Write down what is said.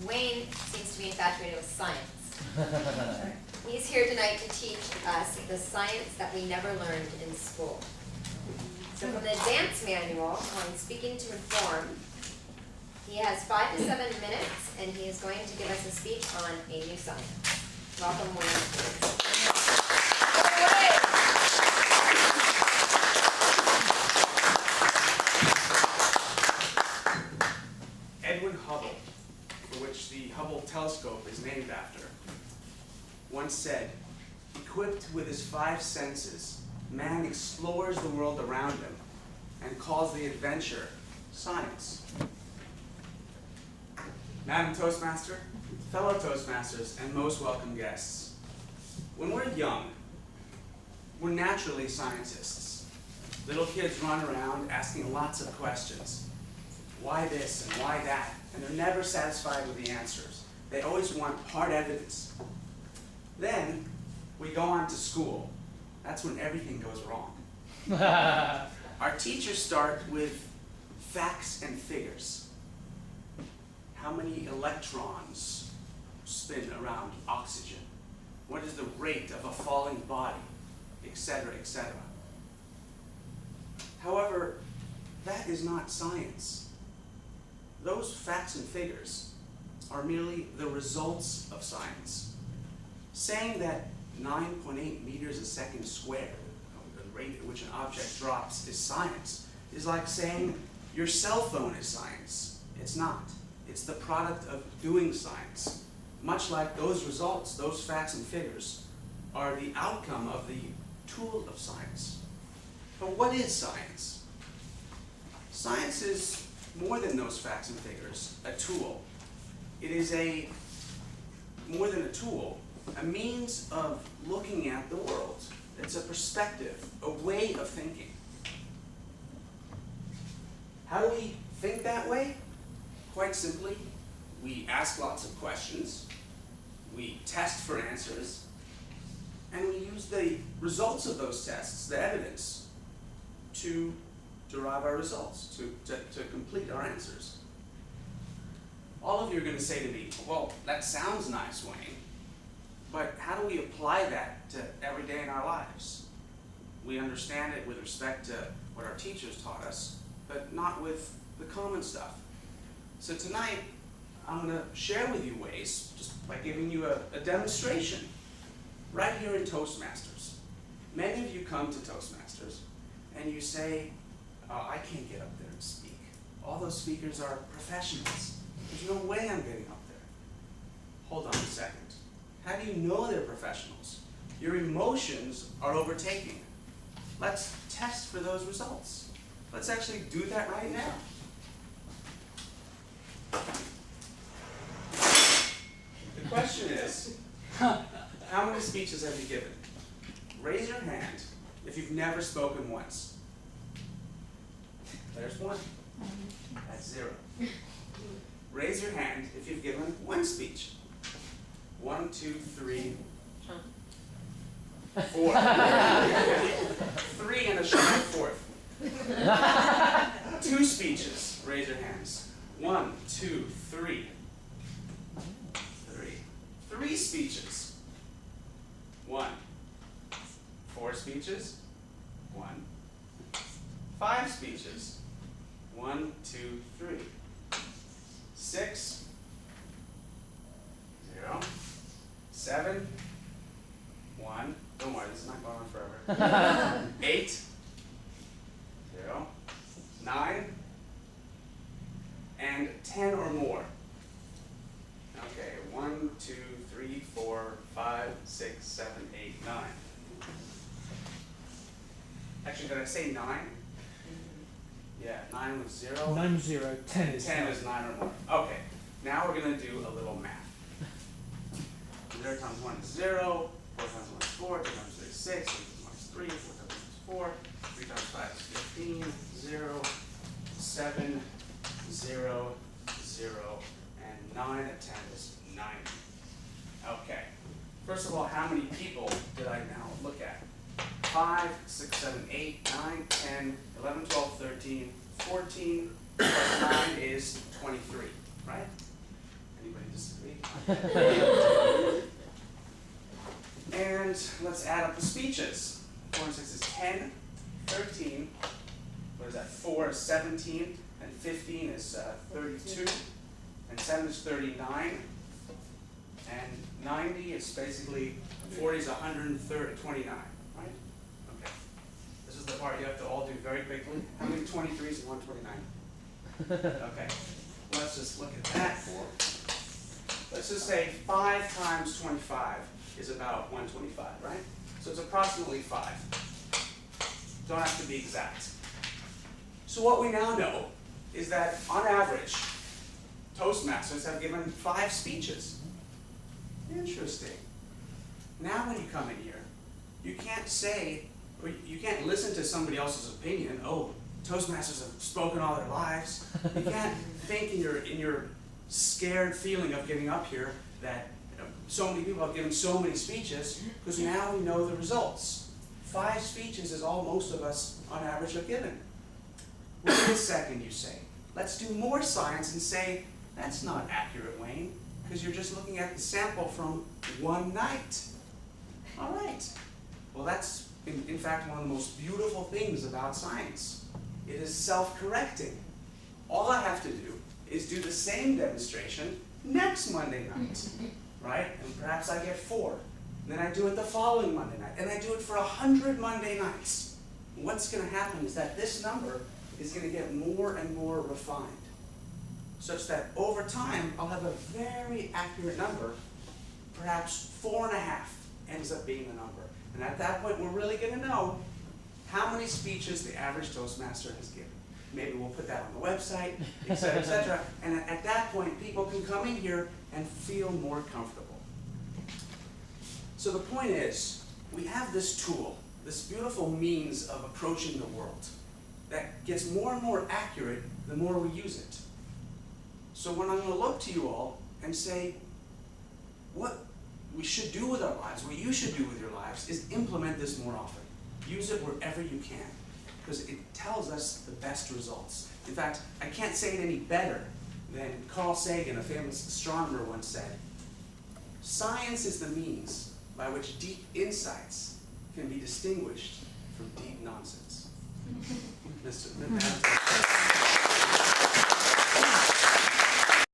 Wayne seems to be infatuated with science. He's here tonight to teach us the science that we never learned in school. So from the dance manual on Speaking to Inform, he has 5 to 7 minutes, and he is going to give us a speech on a new science. Welcome, Wayne, please. Edwin Hubble, for which the Hubble telescope is named after, once said, "Equipped with his 5 senses, man explores the world around him and calls the adventure science." Madam Toastmaster, fellow Toastmasters, and most welcome guests, when we're young, we're naturally scientists. Little kids run around asking lots of questions. Why this and why that? And they're never satisfied with the answers. They always want hard evidence. Then we go on to school. That's when everything goes wrong. Our teachers start with facts and figures. How many electrons spin around oxygen? What is the rate of a falling body? Etc., etc. However, that is not science. Those facts and figures are merely the results of science. Saying that 9.8 meters a second squared, the rate at which an object drops, is science, is like saying your cell phone is science. It's not. It's the product of doing science. Much like those results, those facts and figures, are the outcome of the tool of science. But what is science? Science is more than those facts and figures, a tool. It is more than a tool, a means of looking at the world. It's a perspective, a way of thinking. How do we think that way? Quite simply, we ask lots of questions, we test for answers, and we use the results of those tests, the evidence, to derive our results, to complete our answers. All of you are going to say to me, "Well, that sounds nice, Wayne, but how do we apply that to every day in our lives?" We understand it with respect to what our teachers taught us, but not with the common stuff. So tonight, I'm going to share with you ways, just by giving you a demonstration, right here in Toastmasters. Many of you come to Toastmasters, and you say, "Oh, I can't get up there and speak. All those speakers are professionals. There's no way I'm getting up there." Hold on a second. How do you know they're professionals? Your emotions are overtaking. Let's test for those results. Let's actually do that right now. The question is, how many speeches have you given? Raise your hand if you've never spoken once. There's one. That's 0. Raise your hand if you've given one speech. 1, 2, 3, 4. 3 and a shy 4th. 2 speeches. Raise your hands. 1, 2, 3. 3 speeches. 1. 4 speeches. 1. 5 speeches. 1, 2, 3. 6. 0. 7. 1. Don't worry, this is not going on forever. 8. 0. 9. And 10 or more. Okay, 1, 2, 3, 4, 5, 6, 7, 8, 9. Actually, did I say 9? Yeah, 9 was 0. 9 was 0, 10 is 10 is 9 or more. Okay, now we're going to do a little math. 0 times 1 is 0, 4 times 1 is 4, 2 times 3 is 6, 3 times 1 is 3, 4 times 1 is 4, 3 times 5 is 15, 0, 7, 0, 0, and 9 at 10 is 90. Okay, first of all, how many people did I now look at? 5, 6, 7, 8, 9, 10, 11, 12, 13, 14, plus 9 is 23, right? Anybody? Does And let's add up the speeches. 4 and 6 is 10, 13, what is that, 4 is 17, and 15 is 32, and 7 is 39, and 90 is basically, 40 is 129, right? Okay. This is the part you have to all do very quickly. How many 23s and 129? Okay. Let's just look at that. Let's just say 5 times 25 is about 125, right? So it's approximately 5. Don't have to be exact. So what we now know is that, on average, Toastmasters have given 5 speeches. Interesting. Now when you come in here, you can't say, or you can't listen to somebody else's opinion. Oh, Toastmasters have spoken all their lives. You can't think in your scared feeling of getting up here that so many people have given so many speeches, because now we know the results. 5 speeches is all most of us on average have given. Wait a second, you say. Let's do more science and say, that's not accurate, Wayne, because you're just looking at the sample from one night. All right. Well, that's in fact one of the most beautiful things about science. It is self-correcting. All I have to do is do the same demonstration next Monday night, right? And perhaps I get 4. And then I do it the following Monday night, and I do it for 100 Monday nights. And what's going to happen is that this number is going to get more and more refined, such that over time I'll have a very accurate number. Perhaps 4.5 ends up being the number. And at that point, we're really going to know how many speeches the average Toastmaster has given. Maybe we'll put that on the website, et cetera, et cetera. And at that point, people can come in here and feel more comfortable. So the point is, we have this tool, this beautiful means of approaching the world that gets more and more accurate the more we use it. So when I'm going to look to you all and say, what we should do with our lives, what you should do with your lives, is implement this more often. Use it wherever you can, because it tells us the best results. In fact, I can't say it any better than Carl Sagan, a famous astronomer, once said, science is the means by which deep insights can be distinguished from deep nonsense. Mr.